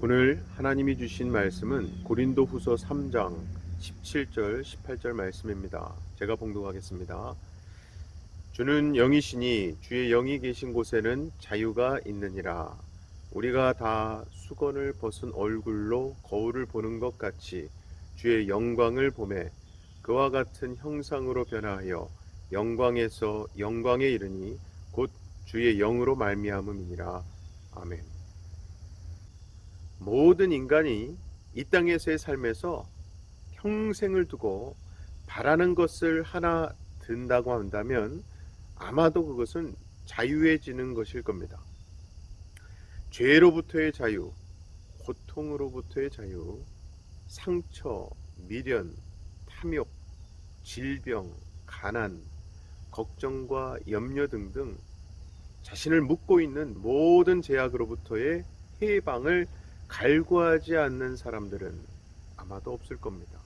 오늘 하나님이 주신 말씀은 고린도후서 3장 17절 18절 말씀입니다. 제가 봉독하겠습니다. 주는 영이시니 주의 영이 계신 곳에는 자유가 있느니라. 우리가 다 수건을 벗은 얼굴로 거울을 보는 것 같이 주의 영광을 보매 그와 같은 형상으로 변화하여 영광에서 영광에 이르니 곧 주의 영으로 말미암음이니라. 아멘. 모든 인간이 이 땅에서의 삶에서 평생을 두고 바라는 것을 하나 든다고 한다면 아마도 그것은 자유해지는 것일 겁니다. 죄로부터의 자유, 고통으로부터의 자유, 상처, 미련, 탐욕, 질병, 가난, 걱정과 염려 등등 자신을 묶고 있는 모든 제약으로부터의 해방을 갈구하지 않는 사람들은 아마도 없을 겁니다.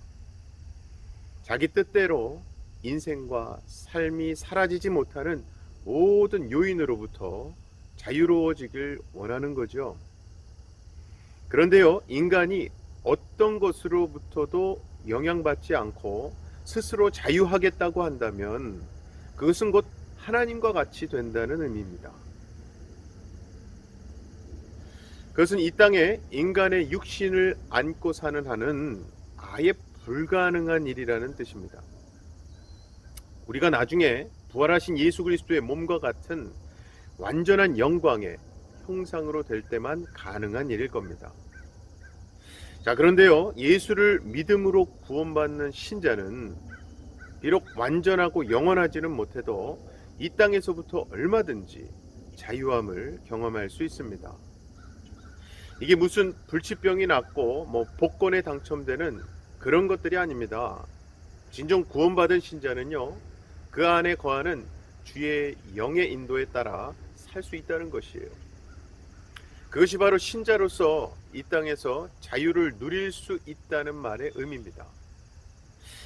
자기 뜻대로 인생과 삶이 사라지지 못하는 모든 요인으로부터 자유로워지길 원하는 거죠. 그런데요, 인간이 어떤 것으로부터도 영향받지 않고 스스로 자유하겠다고 한다면 그것은 곧 하나님과 같이 된다는 의미입니다. 그것은 이 땅에 인간의 육신을 안고 사는 한은 아예 불가능한 일이라는 뜻입니다. 우리가 나중에 부활하신 예수 그리스도의 몸과 같은 완전한 영광의 형상으로 될 때만 가능한 일일 겁니다. 자, 그런데요, 예수를 믿음으로 구원받는 신자는 비록 완전하고 영원하지는 못해도 이 땅에서부터 얼마든지 자유함을 경험할 수 있습니다. 이게 무슨 불치병이 낫고 복권에 당첨되는 그런 것들이 아닙니다. 진정 구원받은 신자는요, 그 안에 거하는 주의 영의 인도에 따라 살 수 있다는 것이에요. 그것이 바로 신자로서 이 땅에서 자유를 누릴 수 있다는 말의 의미입니다.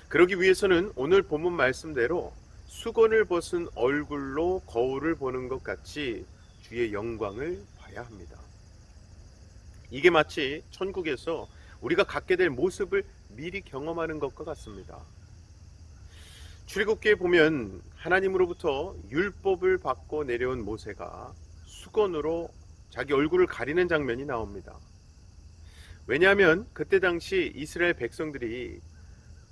그러기 위해서는 오늘 본문 말씀대로 수건을 벗은 얼굴로 거울을 보는 것 같이 주의 영광을 봐야 합니다. 이게 마치 천국에서 우리가 갖게 될 모습을 미리 경험하는 것과 같습니다. 출애굽기에 보면 하나님으로부터 율법을 받고 내려온 모세가 수건으로 자기 얼굴을 가리는 장면이 나옵니다. 왜냐하면 그때 당시 이스라엘 백성들이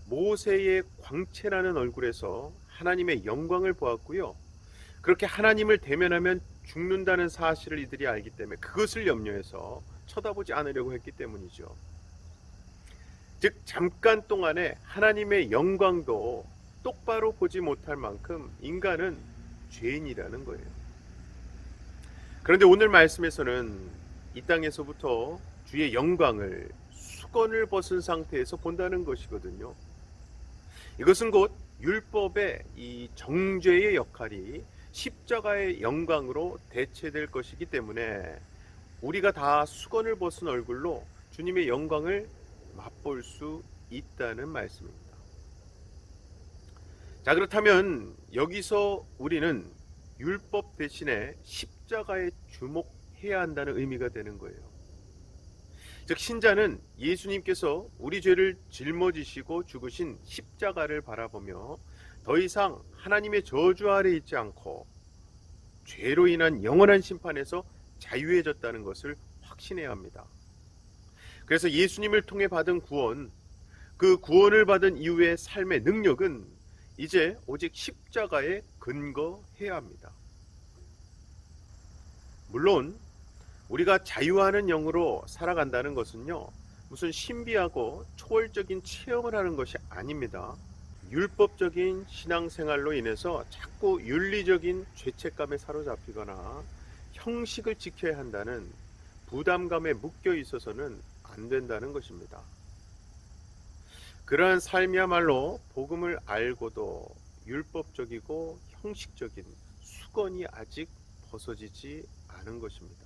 모세의 광채나는 얼굴에서 하나님의 영광을 보았고요. 그렇게 하나님을 대면하면 죽는다는 사실을 이들이 알기 때문에 그것을 염려해서 쳐다보지 않으려고 했기 때문이죠. 즉 잠깐 동안에 하나님의 영광도 똑바로 보지 못할 만큼 인간은 죄인이라는 거예요. 그런데 오늘 말씀에서는 이 땅에서부터 주의 영광을 수건을 벗은 상태에서 본다는 것이거든요. 이것은 곧 율법의 이 정죄의 역할이 십자가의 영광으로 대체될 것이기 때문에 우리가 다 수건을 벗은 얼굴로 주님의 영광을 맛볼 수 있다는 말씀입니다. 자, 그렇다면 여기서 우리는 율법 대신에 십자가에 주목해야 한다는 의미가 되는 거예요. 즉 신자는 예수님께서 우리 죄를 짊어지시고 죽으신 십자가를 바라보며 더 이상 하나님의 저주 아래 있지 않고 죄로 인한 영원한 심판에서 자유해졌다는 것을 확신해야 합니다. 그래서 예수님을 통해 받은 구원, 그 구원을 받은 이후의 삶의 능력은 이제 오직 십자가에 근거해야 합니다. 물론 우리가 자유하는 영으로 살아간다는 것은요, 무슨 신비하고 초월적인 체험을 하는 것이 아닙니다. 율법적인 신앙생활로 인해서 자꾸 윤리적인 죄책감에 사로잡히거나 형식을 지켜야 한다는 부담감에 묶여 있어서는 안 된다는 것입니다. 그러한 삶이야말로 복음을 알고도 율법적이고 형식적인 수건이 아직 벗어지지 않은 것입니다.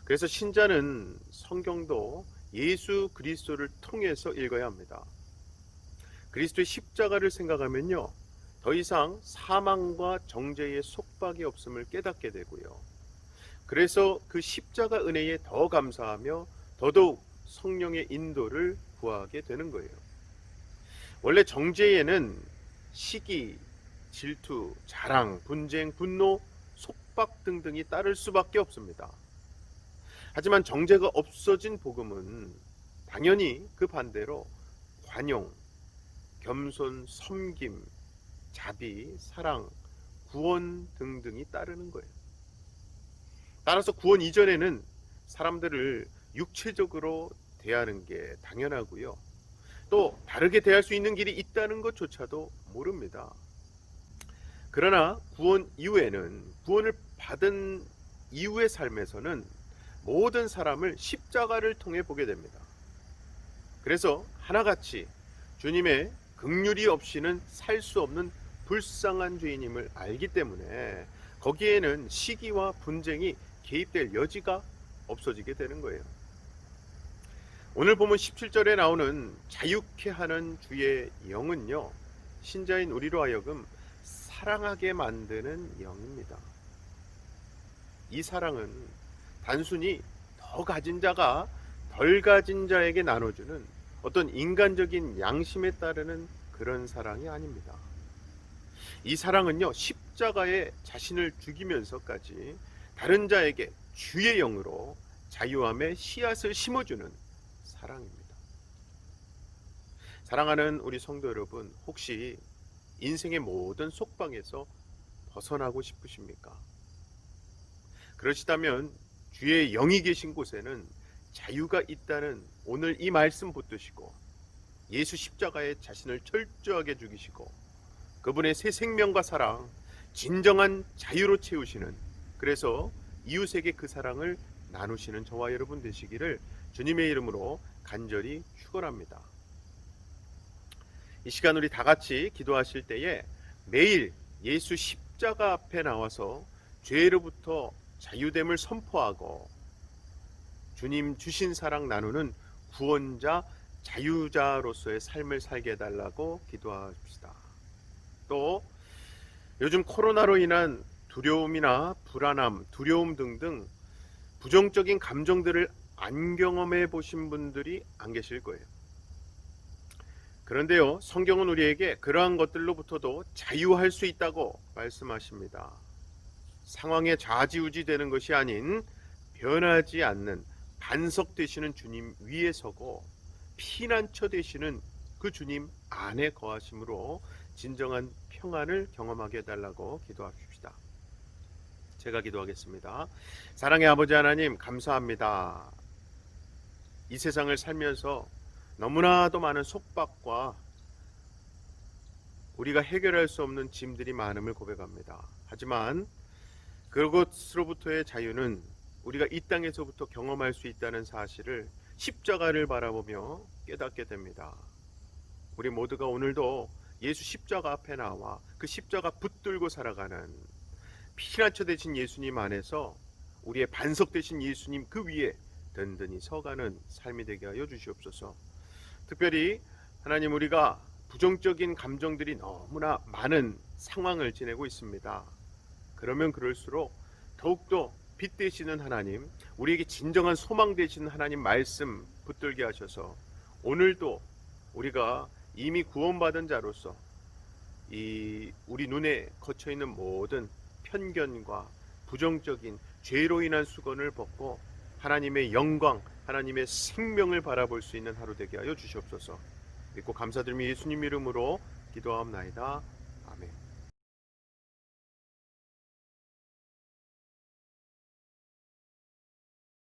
그래서 신자는 성경도 예수 그리스도를 통해서 읽어야 합니다. 그리스도의 십자가를 생각하면요, 더 이상 사망과 정죄의 속박이 없음을 깨닫게 되고요. 그래서 그 십자가 은혜에 더 감사하며 더더욱 성령의 인도를 구하게 되는 거예요. 원래 정죄에는 시기, 질투, 자랑, 분쟁, 분노, 속박 등등이 따를 수밖에 없습니다. 하지만 정죄가 없어진 복음은 당연히 그 반대로 관용, 겸손, 섬김, 자비, 사랑, 구원 등등이 따르는 거예요. 따라서 구원 이전에는 사람들을 육체적으로 대하는 게 당연하고요. 또 다르게 대할 수 있는 길이 있다는 것조차도 모릅니다. 그러나 구원 이후에는, 구원을 받은 이후의 삶에서는 모든 사람을 십자가를 통해 보게 됩니다. 그래서 하나같이 주님의 긍휼이 없이는 살 수 없는 불쌍한 죄인임을 알기 때문에 거기에는 시기와 분쟁이 개입될 여지가 없어지게 되는 거예요. 오늘 보면 17절에 나오는 자유케 하는 주의 영은요, 신자인 우리로 하여금 사랑하게 만드는 영입니다. 이 사랑은 단순히 더 가진 자가 덜 가진 자에게 나눠주는 어떤 인간적인 양심에 따르는 그런 사랑이 아닙니다. 이 사랑은요, 십자가에 자신을 죽이면서까지 다른 자에게 주의 영으로 자유함의 씨앗을 심어주는 사랑입니다. 사랑하는 우리 성도 여러분, 혹시 인생의 모든 속방에서 벗어나고 싶으십니까? 그러시다면 주의 영이 계신 곳에는 자유가 있다는 오늘 이 말씀 붙드시고 예수 십자가에 자신을 철저하게 죽이시고 그분의 새 생명과 사랑, 진정한 자유로 채우시는, 그래서 이웃에게 그 사랑을 나누시는 저와 여러분 되시기를 주님의 이름으로 간절히 축원합니다. 이 시간 우리 다 같이 기도하실 때에 매일 예수 십자가 앞에 나와서 죄로부터 자유됨을 선포하고 주님 주신 사랑 나누는 구원자, 자유자로서의 삶을 살게 해달라고 기도합시다. 또 요즘 코로나로 인한 두려움이나 불안함, 두려움 등등 부정적인 감정들을 안 경험해 보신 분들이 안 계실 거예요. 그런데요, 성경은 우리에게 그러한 것들로부터도 자유할 수 있다고 말씀하십니다. 상황에 좌지우지 되는 것이 아닌 변하지 않는 반석 되시는 주님 위에 서고 피난처 되시는 그 주님 안에 거하심으로 진정한 평안을 경험하게 해달라고 기도합시다. 제가 기도하겠습니다. 사랑의 아버지 하나님, 감사합니다. 이 세상을 살면서 너무나도 많은 속박과 우리가 해결할 수 없는 짐들이 많음을 고백합니다. 하지만 그것으로부터의 자유는 우리가 이 땅에서부터 경험할 수 있다는 사실을 십자가를 바라보며 깨닫게 됩니다. 우리 모두가 오늘도 예수 십자가 앞에 나와 그 십자가 붙들고 살아가는 피난처 되신 예수님 안에서 우리의 반석 되신 예수님 그 위에 든든히 서가는 삶이 되게 하여 주시옵소서. 특별히 하나님, 우리가 부정적인 감정들이 너무나 많은 상황을 지내고 있습니다. 그러면 그럴수록 더욱더 빛 되시는 하나님, 우리에게 진정한 소망 되시는 하나님 말씀 붙들게 하셔서 오늘도 우리가 이미 구원받은 자로서 이 우리 눈에 거쳐 있는 모든 편견과 부정적인 죄로 인한 수건을 벗고 하나님의 영광, 하나님의 생명을 바라볼 수 있는 하루 되게 하여 주시옵소서. 믿고 감사드리며 예수님 이름으로 기도하옵나이다. 아멘.